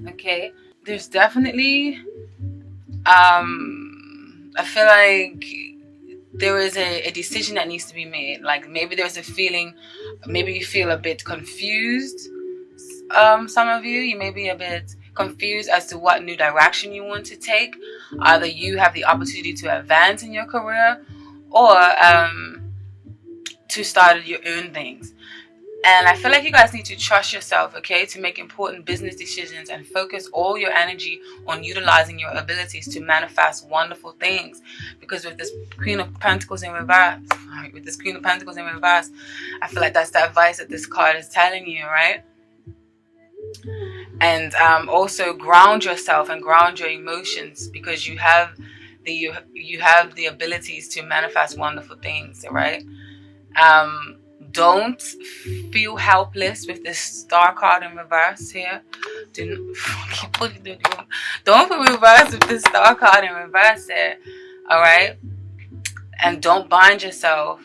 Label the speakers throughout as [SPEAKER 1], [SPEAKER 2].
[SPEAKER 1] Okay, there's definitely I feel like there is a decision that needs to be made. Like maybe there's a feeling, maybe you feel a bit confused. Some of you may be a bit confused as to what new direction you want to take. Either you have the opportunity to advance in your career, or to start your own things. And I feel like you guys need to trust yourself, okay, to make important business decisions and focus all your energy on utilizing your abilities to manifest wonderful things. Because with this Queen of Pentacles in reverse, I feel like that's the advice that this card is telling you, right? And also ground yourself and ground your emotions, because you have the abilities to manifest wonderful things, right? Don't feel helpless with this star card in reverse here. Don't feel reverse with this star card in reverse here. All right, and don't bind yourself,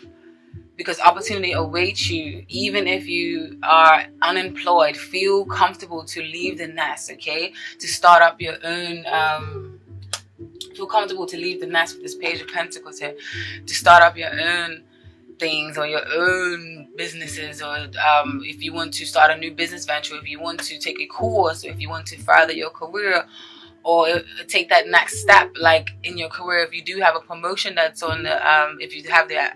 [SPEAKER 1] because opportunity awaits you. Even if you are unemployed, feel comfortable to leave the nest, okay, to start up your own feel comfortable to leave the nest with this Page of Pentacles here, to start up your own things or your own businesses, or if you want to start a new business venture, if you want to take a course, or if you want to further your career, or take that next step, like in your career. If you do have a promotion that's on the if you have the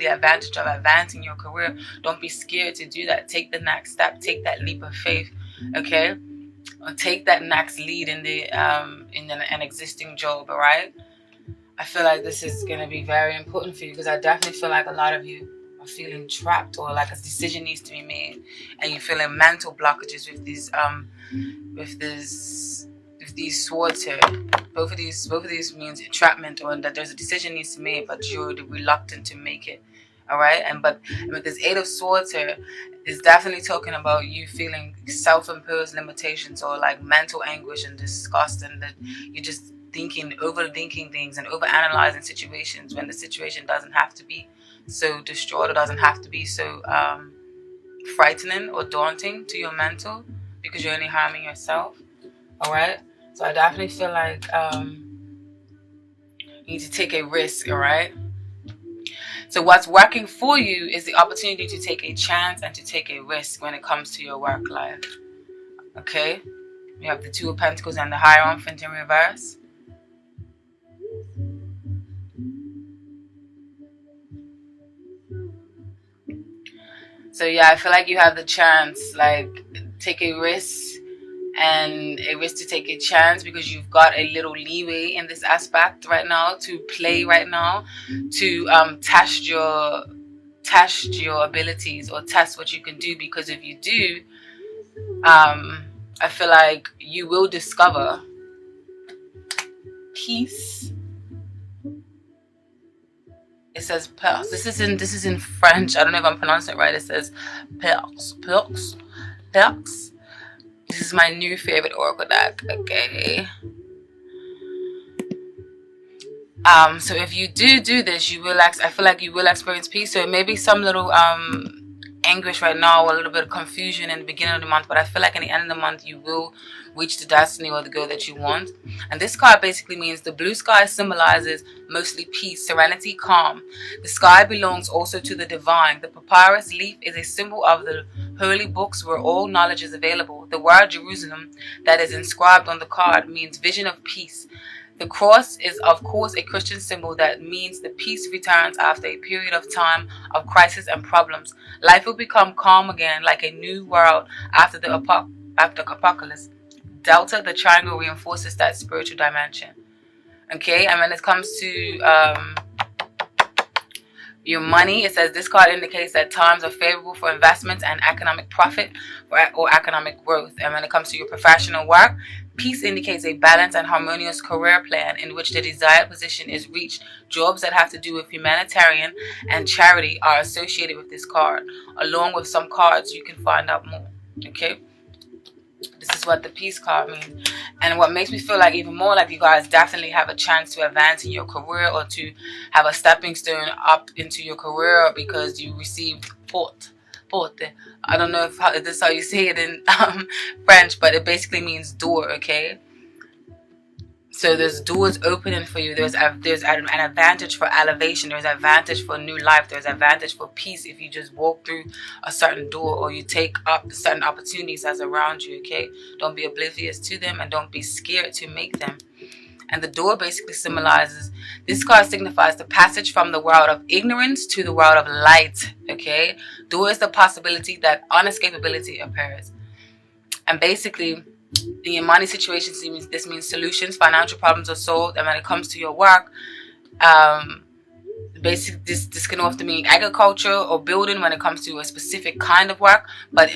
[SPEAKER 1] advantage of advancing your career, don't be scared to do that. Take the next step, take that leap of faith, okay, or take that next lead in an existing job. All right, I feel like this is going to be very important for you, because I definitely feel like a lot of you are feeling trapped, or like a decision needs to be made, and you're feeling mental blockages with these swords here. Both of these means entrapment, or that there's a decision needs to be made, but you're reluctant to make it. All right, and with this Eight of Swords here, is definitely talking about you feeling self-imposed limitations, or like mental anguish and disgust, and that you're just overthinking things and overanalyzing situations, when the situation doesn't have to be so distraught, or doesn't have to be so frightening or daunting to your mental, because you're only harming yourself. All right, so I definitely feel like you need to take a risk. All right, so what's working for you is the opportunity to take a chance and to take a risk when it comes to your work life. Okay, we have the Two of Pentacles and the Hierophant in reverse. So yeah, I feel like you have the chance, like, take a risk, and a risk to take a chance, because you've got a little leeway in this aspect right now to play right now, to test your abilities, or test what you can do. Because if you do, I feel like you will discover peace. It says pearls. This is in French. I don't know if I'm pronouncing it right. It says pearls. This is my new favorite oracle deck. Okay. So if you do this, you will. I feel like you will experience peace. So it may be some little anguish right now, or a little bit of confusion in the beginning of the month, but I feel like in the end of the month you will reach the destiny or the goal that you want. And this card basically means the blue sky symbolizes mostly peace, serenity, calm. The sky belongs also to the divine. The papyrus leaf is a symbol of the holy books where all knowledge is available. The word Jerusalem that is inscribed on the card means vision of peace. The cross is, of course, a Christian symbol that means the peace returns after a period of time of crisis and problems. Life will become calm again, like a new world after the apocalypse. Delta, the triangle, reinforces that spiritual dimension. Okay, and when it comes to your money, it says this card indicates that times are favorable for investments and economic profit or economic growth. And when it comes to your professional work, peace indicates a balanced and harmonious career plan in which the desired position is reached. Jobs that have to do with humanitarian and charity are associated with this card. Along with some cards, you can find out more. Okay, this is what the peace card means. And what makes me feel like even more like you guys definitely have a chance to advance in your career, or to have a stepping stone up into your career, because you received porte. I don't know if this is how you say it in French, but it basically means door, okay? So there's doors opening for you. There's an advantage for elevation. There's advantage for new life. There's advantage for peace if you just walk through a certain door or you take up certain opportunities that's around you, okay? Don't be oblivious to them and don't be scared to make them. And the door basically symbolizes, this card signifies the passage from the world of ignorance to the world of light, okay? Door is the possibility that unescapability appears. And basically, in your money situations, this means solutions, financial problems are solved. And when it comes to your work, basically this can often mean agriculture or building when it comes to a specific kind of work. But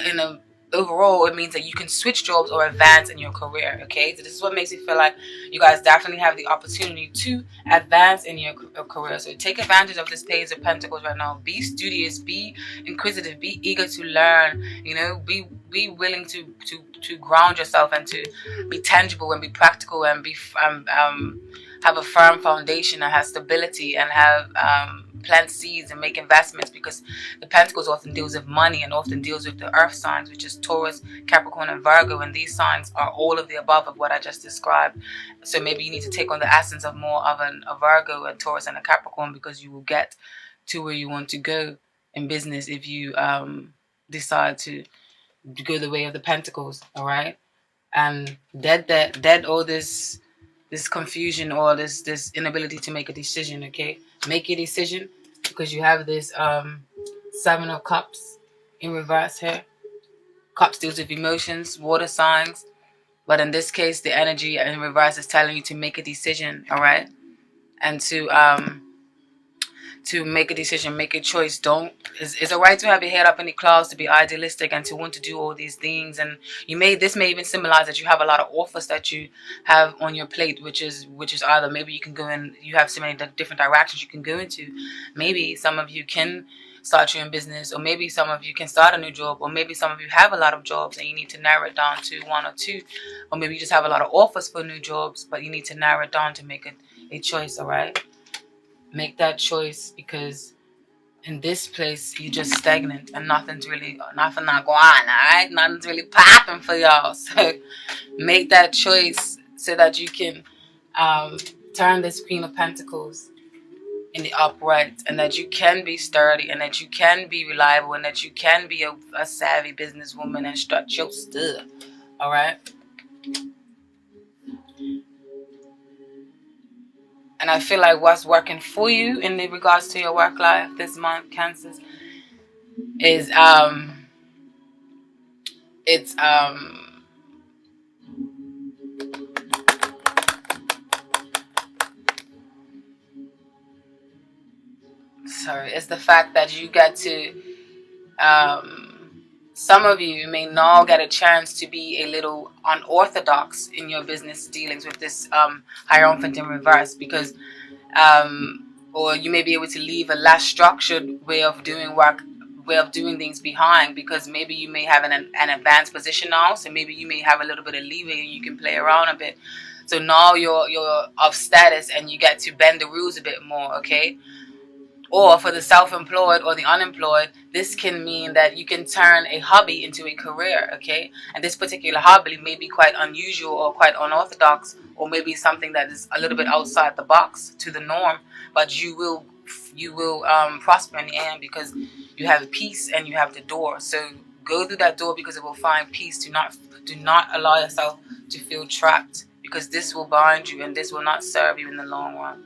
[SPEAKER 1] overall, it means that you can switch jobs or advance in your career, okay? So this is what makes me feel like you guys definitely have the opportunity to advance in your career. So take advantage of this Page of Pentacles right now. Be studious, be inquisitive, be eager to learn, you know, be willing to ground yourself and to be tangible and be practical and be have a firm foundation and have stability and have plant seeds and make investments, because the Pentacles often deals with money and often deals with the earth signs, which is Taurus, Capricorn, and Virgo, and these signs are all of the above of what I just described. So maybe you need to take on the essence of more of a Virgo, a Taurus, and a Capricorn, because you will get to where you want to go in business if you decide to go the way of the Pentacles. All right, and dead all this confusion or this inability to make a decision, okay? Make a decision, because you have this Seven of Cups in reverse here. Cups deals with emotions, water signs, but in this case the energy in reverse is telling you to make a decision, all right? And to make a decision, make a choice. It's alright to have your head up in the clouds, to be idealistic and to want to do all these things. And this may even symbolize that you have a lot of offers that you have on your plate, which is either maybe you can go in, you have so many different directions you can go into. Maybe some of you can start your own business, or maybe some of you can start a new job, or maybe some of you have a lot of jobs and you need to narrow it down to one or two, or maybe you just have a lot of offers for new jobs, but you need to narrow it down to make a choice, all right? Make that choice, because in this place you're just stagnant and nothing not going on, alright? Nothing's really popping for y'all. So make that choice so that you can turn this Queen of Pentacles in the upright, and that you can be sturdy, and that you can be reliable, and that you can be a savvy businesswoman and strut your stuff. Alright? And I feel like what's working for you in regards to your work life this month, Cancers, is it's the fact that you get to some of you may now get a chance to be a little unorthodox in your business dealings with this Hierophant in reverse, because or you may be able to leave a less structured way of doing things behind, because maybe you may have an advanced position now, so maybe you may have a little bit of leeway and you can play around a bit. So now you're of status and you get to bend the rules a bit more, okay? Or for the self-employed or the unemployed, this can mean that you can turn a hobby into a career, okay? And this particular hobby may be quite unusual or quite unorthodox, or maybe something that is a little bit outside the box to the norm, but you will prosper in the end, because you have peace and you have the door. So go through that door, because it will find peace. Do not allow yourself to feel trapped, because this will bind you and this will not serve you in the long run.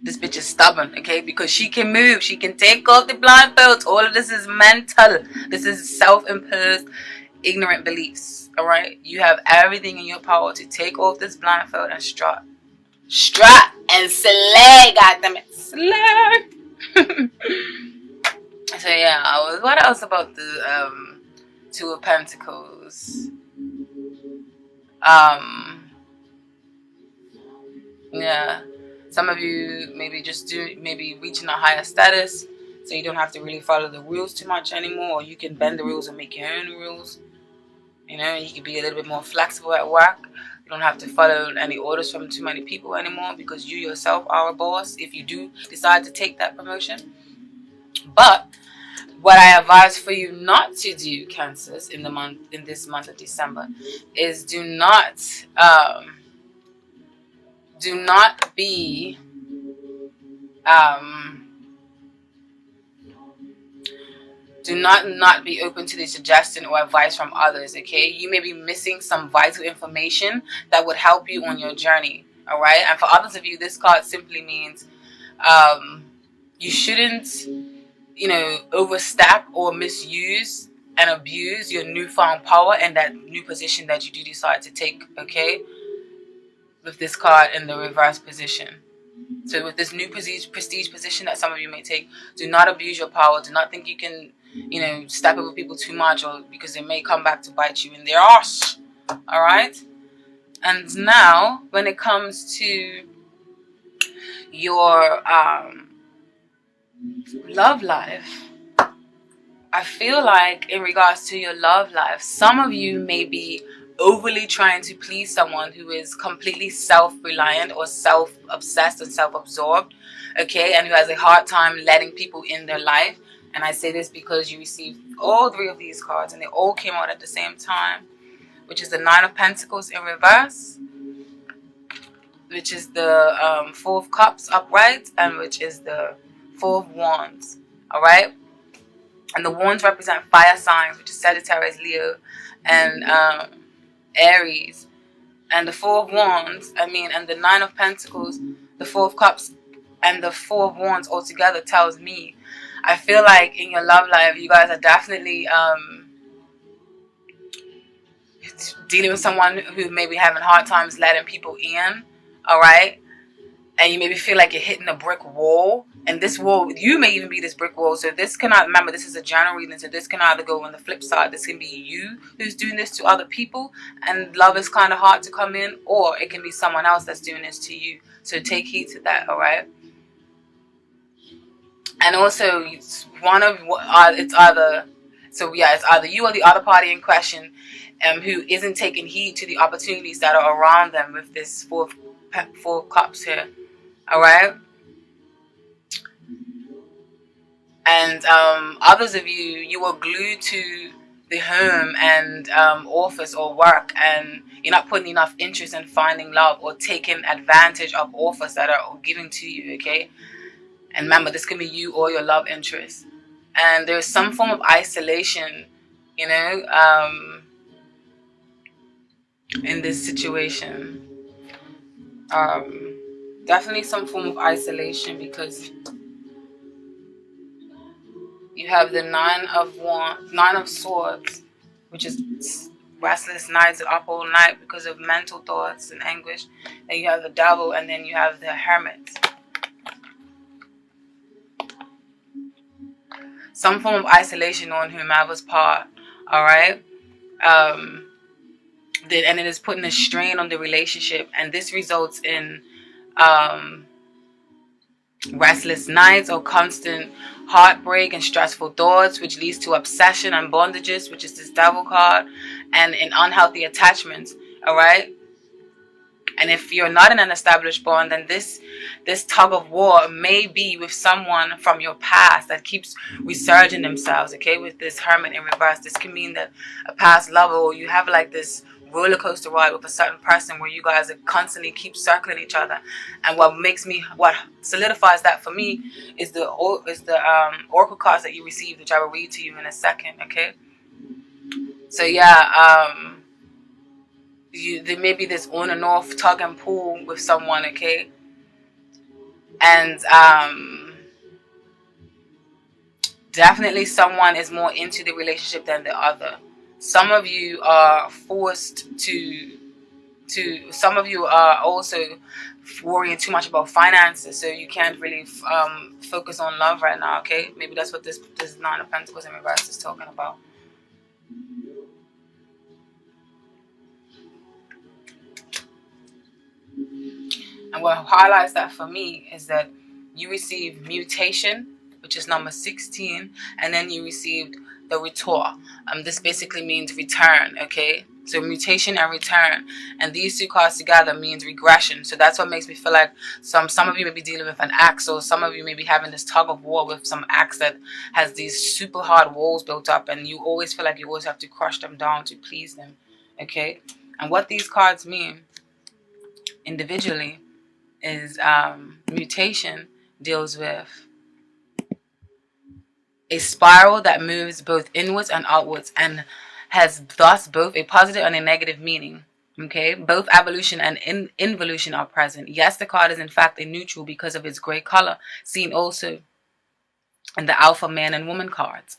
[SPEAKER 1] This bitch is stubborn, okay? Because she can move. She can take off the blindfolds. All of this is mental. This is self-imposed, ignorant beliefs, all right? You have everything in your power to take off this blindfold and strut. Strut and slay, goddammit. Slay. So, yeah, what else about the Two of Pentacles? Yeah. Some of you maybe reaching a higher status, so you don't have to really follow the rules too much anymore, or you can bend the rules and make your own rules. You know, you can be a little bit more flexible at work. You don't have to follow any orders from too many people anymore, because you yourself are a boss if you do decide to take that promotion. But What I advise for you not to do, Cancers, in this month of December, is do not be do not be open to the suggestion or advice from others. Okay, you may be missing some vital information that would help you on your journey. All right, and for others of you, this card simply means you shouldn't, overstep or misuse and abuse your newfound power and that new position that you do decide to take. Okay, with this card in the reverse position. So with this new prestige position that some of you may take, do not abuse your power. Do not think you can, step over people too much, or because it may come back to bite you in the arse. All right. And now, when it comes to your love life, I feel like in regards to your love life, some of you may be overly trying to please someone who is completely self-reliant or self-obsessed and self-absorbed, okay, and who has a hard time letting people in their life. And I say this because you received all three of these cards and they all came out at the same time, which is the Nine of Pentacles in reverse, which is the Four of Cups upright, and which is the Four of Wands. All right. And the wands represent fire signs, which is Sagittarius, Leo, and Aries. And the Four of Wands, and the Nine of Pentacles, the Four of Cups, and the Four of Wands all together tells me, I feel like in your love life, you guys are definitely dealing with someone who may be having hard times letting people in, all right? And you maybe feel like you're hitting a brick wall. And this wall, you may even be this brick wall. So this cannot, remember, this is a general reading. So this can either go on the flip side. This can be you who's doing this to other people. And love is kind of hard to come in. Or it can be someone else that's doing this to you. So take heed to that, all right? And also, it's either you or the other party in question who isn't taking heed to the opportunities that are around them with this Four of Cups here, all right? And others of you are glued to the home and office or work, and you're not putting enough interest in finding love or taking advantage of offers that are given to you, okay? And remember, this can be you or your love interest. And there's some form of isolation, in this situation. Definitely some form of isolation, because you have the Nine of Swords, which is restless nights up all night because of mental thoughts and anguish. And you have the Devil, and then you have the Hermit. Some form of isolation on whomever's part, all right? And it is putting a strain on the relationship, and this results in restless nights or constant heartbreak and stressful thoughts, which leads to obsession and bondages, which is this Devil card, and in unhealthy attachments, all right? And if you're not in an established bond, then this tug of war may be with someone from your past that keeps resurging themselves, okay? With this Hermit in reverse, this can mean that a past lover, or you have like this roller coaster ride with a certain person where you guys constantly keep circling each other. And what solidifies that for me is the oracle cards that you received, which I will read to you in a second, okay? So yeah, there may be this on and off tug and pull with someone, okay? And definitely someone is more into the relationship than the other. Some of you are forced some of you are also worrying too much about finances, so you can't really focus on love right now, okay? Maybe that's what this Nine of Pentacles in reverse is talking about. And what highlights that for me is that you received mutation, which is number 16, and then you received the retour. This basically means return, okay? So mutation and return, and these two cards together means regression. So that's what makes me feel like some of you may be dealing with an ex, or some of you may be having this tug of war with some ex that has these super hard walls built up, and you always feel like you always have to crush them down to please them. Okay, and what these cards mean individually is mutation deals with a spiral that moves both inwards and outwards and has thus both a positive and a negative meaning. Okay, both evolution and involution are present. Yes, the card is in fact a neutral because of its gray color, seen also in the alpha man and woman cards.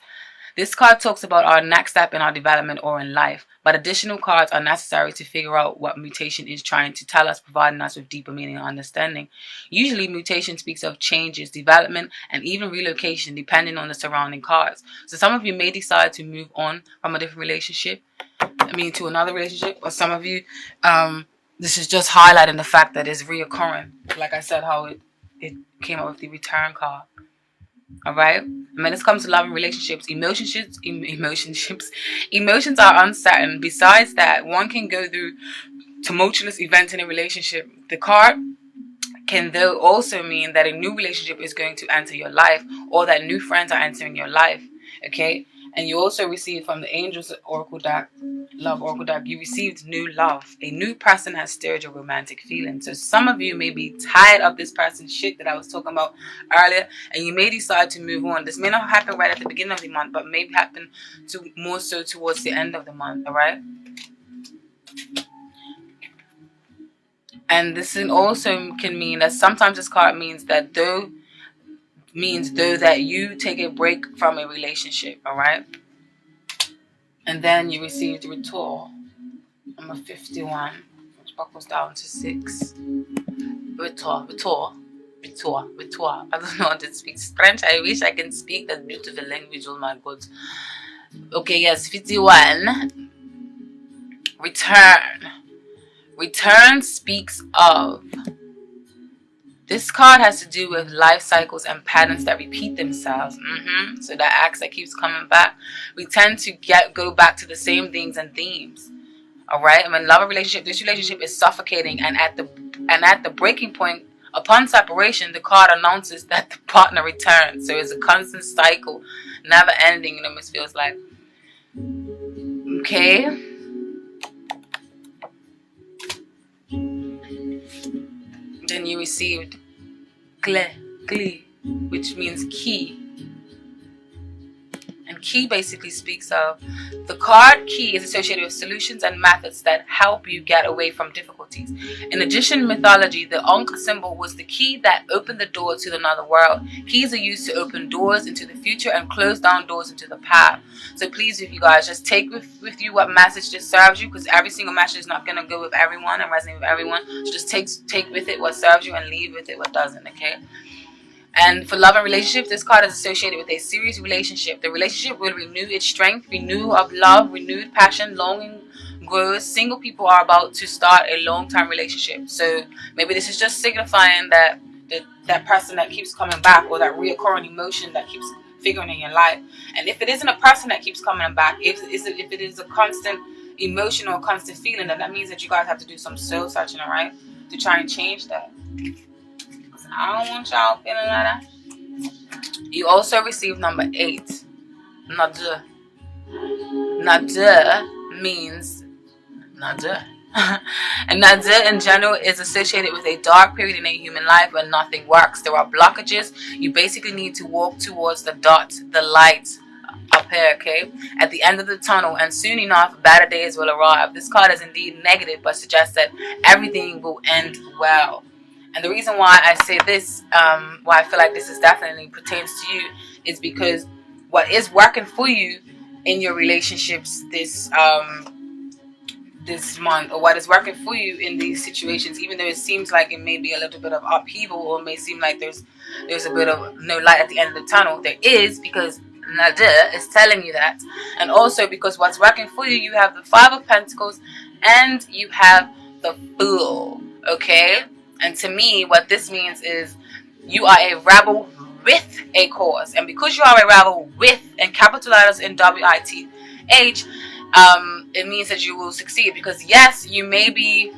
[SPEAKER 1] This card talks about our next step in our development or in life, but additional cards are necessary to figure out what mutation is trying to tell us, providing us with deeper meaning and understanding. Usually, mutation speaks of changes, development, and even relocation, depending on the surrounding cards. So some of you may decide to move on from a different relationship, to another relationship, or some of you, this is just highlighting the fact that it's reoccurring. Like I said, how it came up with the return card. All right. When it comes to love and relationships, emotions are uncertain. Besides that, one can go through tumultuous events in a relationship. The card can though also mean that a new relationship is going to enter your life, or that new friends are entering your life. Okay. And you also receive from the Angels Oracle deck, Love Oracle deck, you received new love. A new person has stirred your romantic feelings. So some of you may be tired of this person's shit that I was talking about earlier, and you may decide to move on. This may not happen right at the beginning of the month, but may happen more so towards the end of the month, all right? And this also can mean that sometimes this card means that though that you take a break from a relationship, all right? And then you received retour, number 51, which buckles down to 6. Retour. I don't know how to speak French. I wish I can speak that beautiful language, oh my God. Okay, yes, 51. Return. Return speaks of, this card has to do with life cycles and patterns that repeat themselves. So that axe that keeps coming back, we tend to go back to the same things and themes. All right. And when love and relationship, this relationship is suffocating, and at the breaking point, upon separation, the card announces that the partner returns. So it's a constant cycle, never ending. It almost feels like. Okay. Then you received clé, which means key. And key basically speaks of, the card key is associated with solutions and methods that help you get away from difficulties. In Egyptian mythology, the Ankh symbol was the key that opened the door to another world. Keys are used to open doors into the future and close down doors into the past. So please, if you guys just take with you what message just serves you, because every single message is not going to go with everyone and resonate with everyone. So just take with it what serves you and leave with it what doesn't, okay? And for love and relationships, this card is associated with a serious relationship. The relationship will renew its strength, renew of love, renewed passion, longing grows. Single people are about to start a long-term relationship. So maybe this is just signifying that that person that keeps coming back, or that reoccurring emotion that keeps figuring in your life. And if it isn't a person that keeps coming back, if it is a constant emotion or constant feeling, then that means that you guys have to do some soul searching, all right, to try and change that. I don't want y'all feeling like that. You also receive number 8. Nade. Nade means nade. And nade in general is associated with a dark period in a human life when nothing works. There are blockages. You basically need to walk towards the dot, the light up here, okay? At the end of the tunnel, and soon enough, better days will arrive. This card is indeed negative, but suggests that everything will end well. And the reason why I say this, why I feel like this is definitely pertains to you, is because what is working for you in your relationships this month, or what is working for you in these situations, even though it seems like it may be a little bit of upheaval, or it may seem like there's a bit of no light at the end of the tunnel, there is, because Nadir is telling you that. And also because what's working for you, you have the 5 of Pentacles and you have the Fool, okay? And to me, what this means is you are a rebel with a cause. And because you are a rebel with, and capital letters in WITH, it means that you will succeed. Because yes, you may be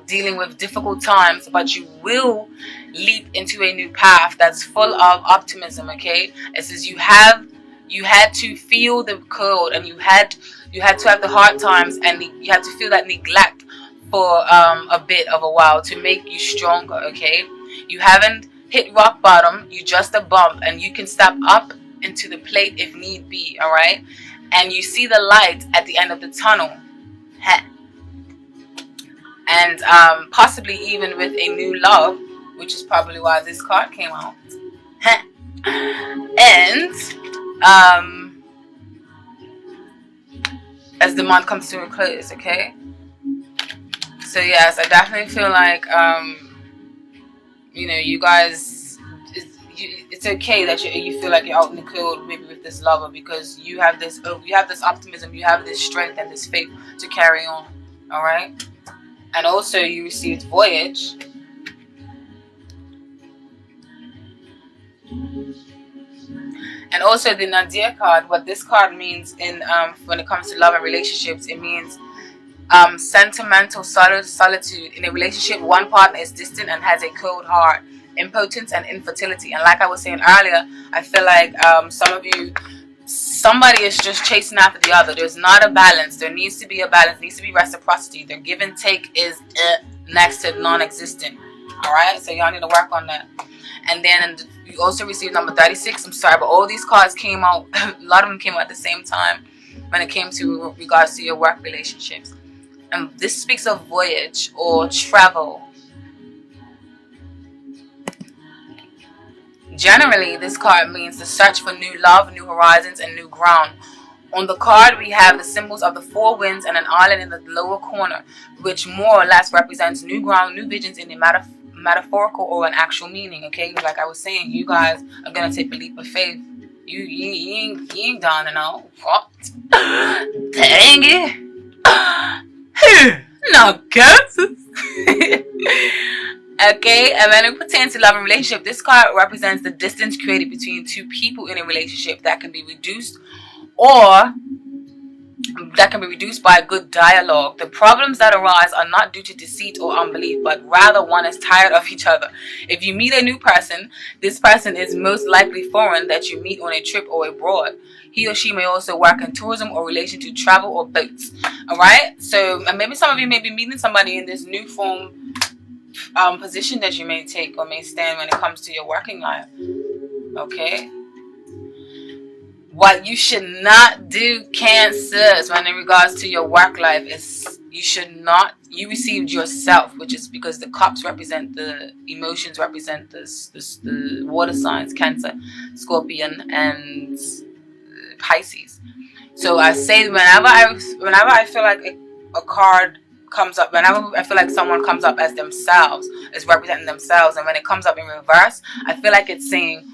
[SPEAKER 1] dealing with difficult times, but you will leap into a new path that's full of optimism. Okay, it says you had to feel the cold, and you had to have the hard times, and you had to feel that neglect for a bit of a while to make you stronger. Okay, you haven't hit rock bottom, you just a bump, and you can step up into the plate if need be. All right, and you see the light at the end of the tunnel. And possibly even with a new love, which is probably why this card came out. And as the month comes to a close, okay? So yes, I definitely feel like you guys, it's okay that you feel like you're out in the cold maybe with this lover, because you have this optimism, you have this strength and this faith to carry on. All right. And also you received Voyage. And also the Nadir card. What this card means in when it comes to love and relationships, it means sentimental solitude. In a relationship, one partner is distant and has a cold heart, impotence and infertility. And like I was saying earlier, I feel like some of you, somebody is just chasing after the other. There's not a balance. There needs to be a balance. There needs to be reciprocity. The give and take is next to non-existent. All right, so y'all need to work on that. And then you also received number 36. I'm sorry, but all these cards came out. A lot of them came out at the same time when it came to regards to your work relationships. And this speaks of voyage or travel. Generally, this card means the search for new love, new horizons, and new ground. On the card, we have the symbols of the four winds and an island in the lower corner, which more or less represents new ground, new visions in a metaphorical or an actual meaning. Okay, like I was saying, you guys are gonna take a leap of faith. You ain't done and all. What? Dang it! No guesses. Okay, and when it pertains to love and relationship, this card represents the distance created between two people in a relationship that can be reduced by good dialogue. The problems that arise are not due to deceit or unbelief, but rather one is tired of each other. If you meet a new person, this person is most likely foreign that you meet on a trip or abroad. He or she may also work in tourism or relation to travel or boats. Alright, so maybe some of you may be meeting somebody in this new form position that you may take or may stand when it comes to your working life. Okay, what you should not do, Cancers, when in regards to your work life, is you received yourself, which is because the cups represent the emotions, represent the water signs, Cancer, Scorpion, and Pisces. So I say whenever I feel like a card comes up, whenever I feel like someone comes up as themselves, is representing themselves, and when it comes up in reverse, I feel like it's saying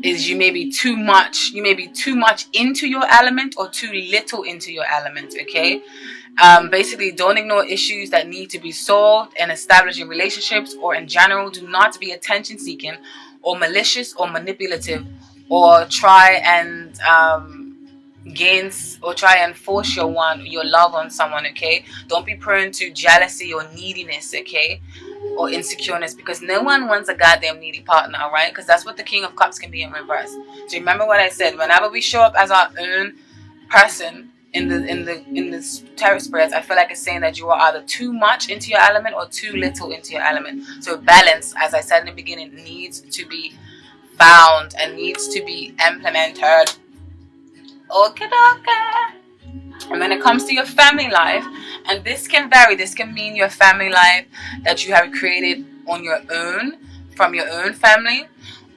[SPEAKER 1] is you may be too much into your element or too little into your element. Okay, basically, don't ignore issues that need to be solved and establishing relationships, or in general, do not be attention seeking or malicious or manipulative, or try and force your love on someone. Okay, don't be prone to jealousy or neediness, okay, or insecureness, because no one wants a goddamn needy partner. All right, because that's what the King of Cups can be in reverse. So remember what I said, whenever we show up as our own person in the tarot spreads, I feel like it's saying that you are either too much into your element or too little into your element. So balance, as I said in the beginning, needs to be found and needs to be implemented. Okay. And when it comes to your family life, and this can vary, this can mean your family life that you have created on your own, from your own family,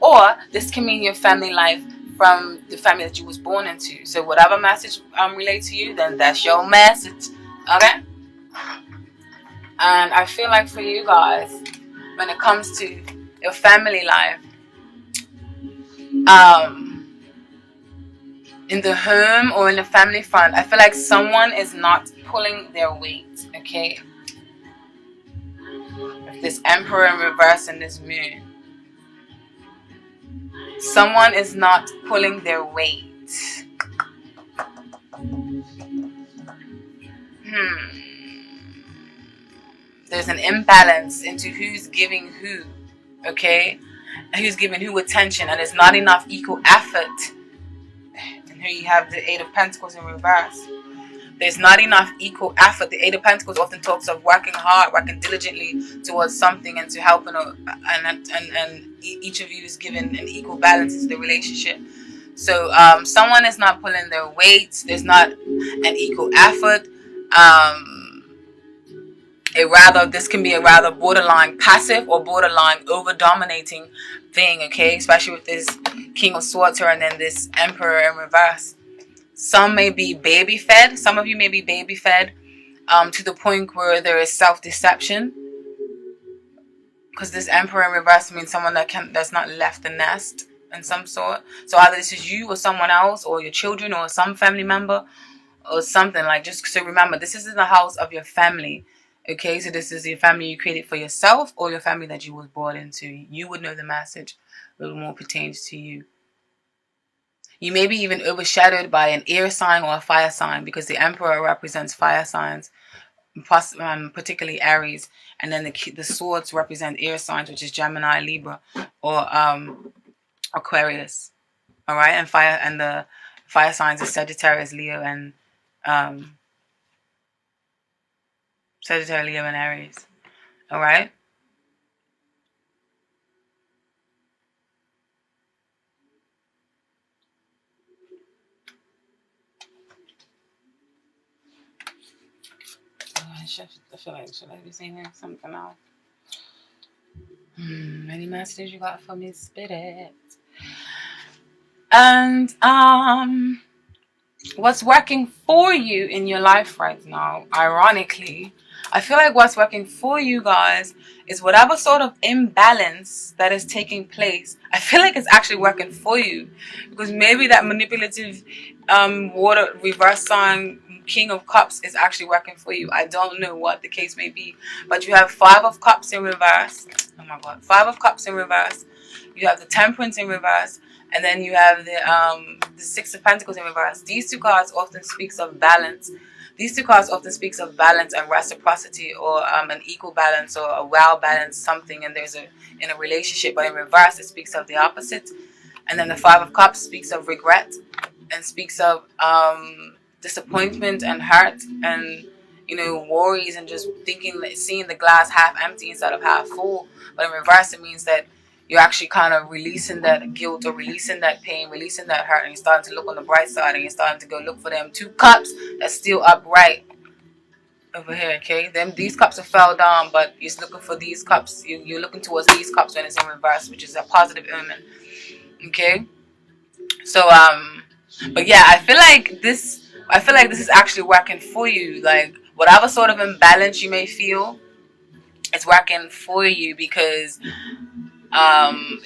[SPEAKER 1] or this can mean your family life from the family that you was born into. So whatever message relates to you, then that's your message. Okay? And I feel like for you guys, when it comes to your family life, in the home or in the family front, I feel like someone is not pulling their weight. Okay, with this Emperor in reverse and this Moon, Someone is not pulling their weight. There's an imbalance into who's giving who, okay? Who's giving who attention, and there's not enough equal effort. And here you have the Eight of Pentacles in reverse. There's not enough equal effort. The Eight of Pentacles often talks of working hard, working diligently towards something, and to helping, and each of you is given an equal balance into the relationship. So someone is not pulling their weight. There's not an equal effort. This can be a rather borderline passive or borderline over dominating thing, okay? Especially with this King of Swords here and then this Emperor in reverse. Some may be baby fed. Some of you may be baby fed to the point where there is self-deception. Because this Emperor in reverse means someone that's not left the nest in some sort. So either this is you or someone else, or your children, or some family member, or something. Like, just so remember, this is in the house of your family. Okay, so this is your family you created for yourself, or your family that you was brought into. You would know the message a little more pertains to you. You may be even overshadowed by an air sign or a fire sign, because the Emperor represents fire signs, particularly Aries, and then the swords represent air signs, which is Gemini, Libra, or Aquarius. All right, and the fire signs is Sagittarius, Leo, and Sagittarius, Leo, and Aries. All right. I feel like should I be saying something else? Any messages you got for me, Spirit? And what's working for you in your life right now, ironically, I feel like what's working for you guys is whatever sort of imbalance that is taking place. I feel like it's actually working for you, because maybe that manipulative water reverse sign King of Cups is actually working for you. I don't know what the case may be, but you have Five of Cups in reverse. Oh my God, Five of Cups in reverse. You have the Temperance in reverse, and then you have the Six of Pentacles in reverse. These two cards often speaks of balance. These two cards often speaks of balance and reciprocity, or an equal balance, or a well-balanced something, and there's in a relationship. But in reverse, it speaks of the opposite. And then the Five of Cups speaks of regret, and speaks of disappointment and hurt, and worries, and just seeing the glass half empty instead of half full. But in reverse, it means that you're actually kind of releasing that guilt, or releasing that pain, releasing that hurt, and you're starting to look on the bright side, and you're starting to go look for them two cups that's still upright over here, okay? These cups have fell down, but you're looking for these cups. You're looking towards these cups when it's in reverse, which is a positive omen, okay? So but yeah, I feel like this is actually working for you. Like, whatever sort of imbalance you may feel, it's working for you, because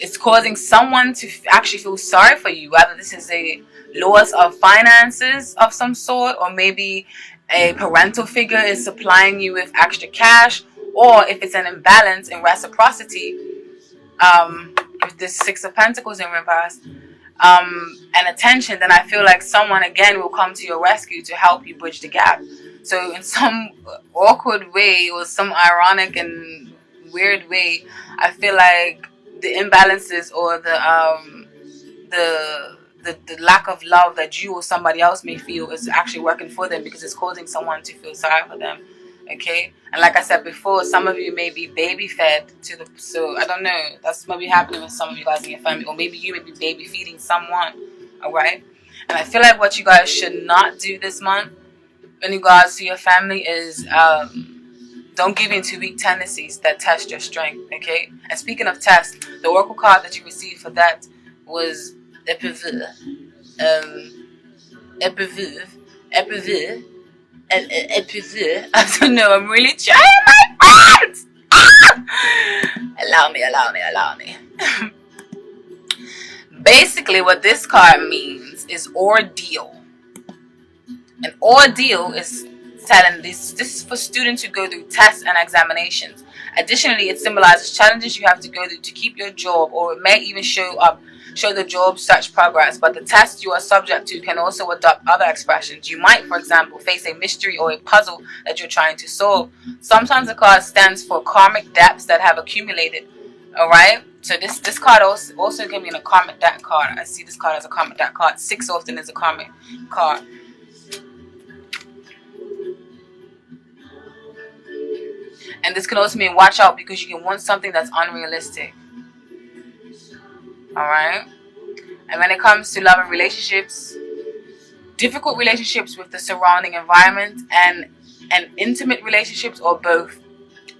[SPEAKER 1] it's causing someone to actually feel sorry for you. Whether this is a loss of finances of some sort, or maybe a parental figure is supplying you with extra cash, or if it's an imbalance in reciprocity, with this Six of Pentacles in reverse, and attention, then I feel like someone again will come to your rescue to help you bridge the gap. So in some awkward way, or some ironic and weird way, I feel like the imbalances, or the lack of love that you or somebody else may feel is actually working for them, because it's causing someone to feel sorry for them. Okay, and like I said before, some of you may be baby fed so I don't know, that's maybe happening with some of you guys in your family, or maybe you may be baby feeding someone. All right, and I feel like what you guys should not do this month in regards to your family is don't give in to weak tendencies that test your strength. Okay, and speaking of test, the oracle card that you received for that was Epiv. I don't know, I'm really trying my best. Allow me. Basically, what this card means is ordeal. An ordeal is telling this is for students who go through tests and examinations. Additionally, it symbolizes challenges you have to go through to keep your job, or it may even show up show the job search progress, but the test you are subject to can also adopt other expressions. You might, for example, face a mystery or a puzzle that you're trying to solve. Sometimes the card stands for karmic debts that have accumulated. Alright? So this card also can be a karmic debt card. I see this card as a karmic debt card. 6 often is a karmic card. And this can also mean watch out because you can want something that's unrealistic. Alright? And when it comes to love and relationships, difficult relationships with the surrounding environment and intimate relationships, or both.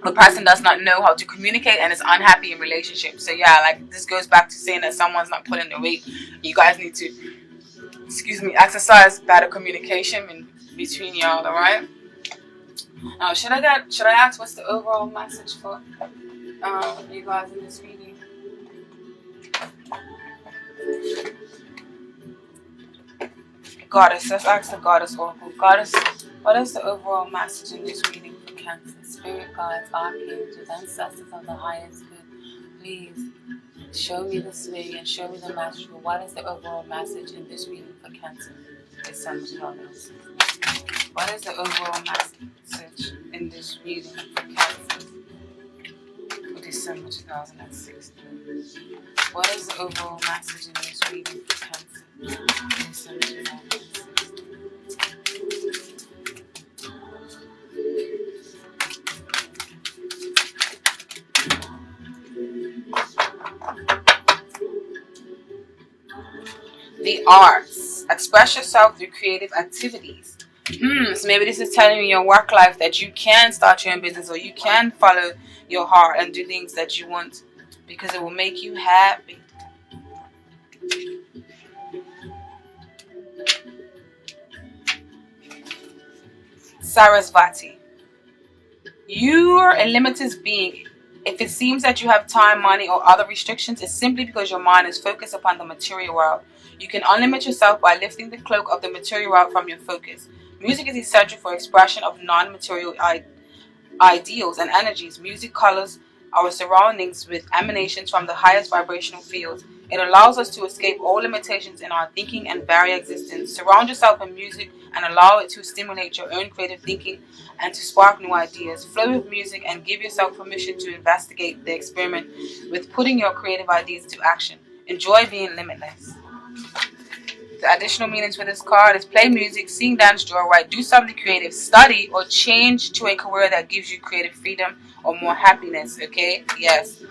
[SPEAKER 1] The person does not know how to communicate and is unhappy in relationships. So yeah, like this goes back to saying that someone's not pulling the weight. You guys need to, exercise better communication in between y'all, alright? Now, should I ask what's the overall message for you guys in this reading? Goddess, let's ask the Goddess Oracle. Goddess, what is the overall message in this reading for Cancer? Spirit guides, archangels, ancestors of the highest good, please show me this way and show me the message. What is the overall message in this reading for Cancer? December 2016. What is the overall message in this reading for Cancer for December 2016? What is the overall message in this reading for Cancer for December 2016? The arts. Express yourself through creative activities. So maybe this is telling you in your work life that you can start your own business, or you can follow your heart and do things that you want because it will make you happy. Sarasvati. You are a limitless being. If it seems that you have time, money, or other restrictions, it's simply because your mind is focused upon the material world. You can unlimit yourself by lifting the cloak of the material world from your focus. Music is essential for expression of non-material ideals and energies. Music colors our surroundings with emanations from the highest vibrational fields. It allows us to escape all limitations in our thinking and vary existence. Surround yourself in music and allow it to stimulate your own creative thinking and to spark new ideas. Flow with music and give yourself permission to investigate the experiment with putting your creative ideas to action. Enjoy being limitless. The additional meanings for this card is play music, sing, dance, draw, write, do something creative, study, or change to a career that gives you creative freedom or more happiness, okay? Yes.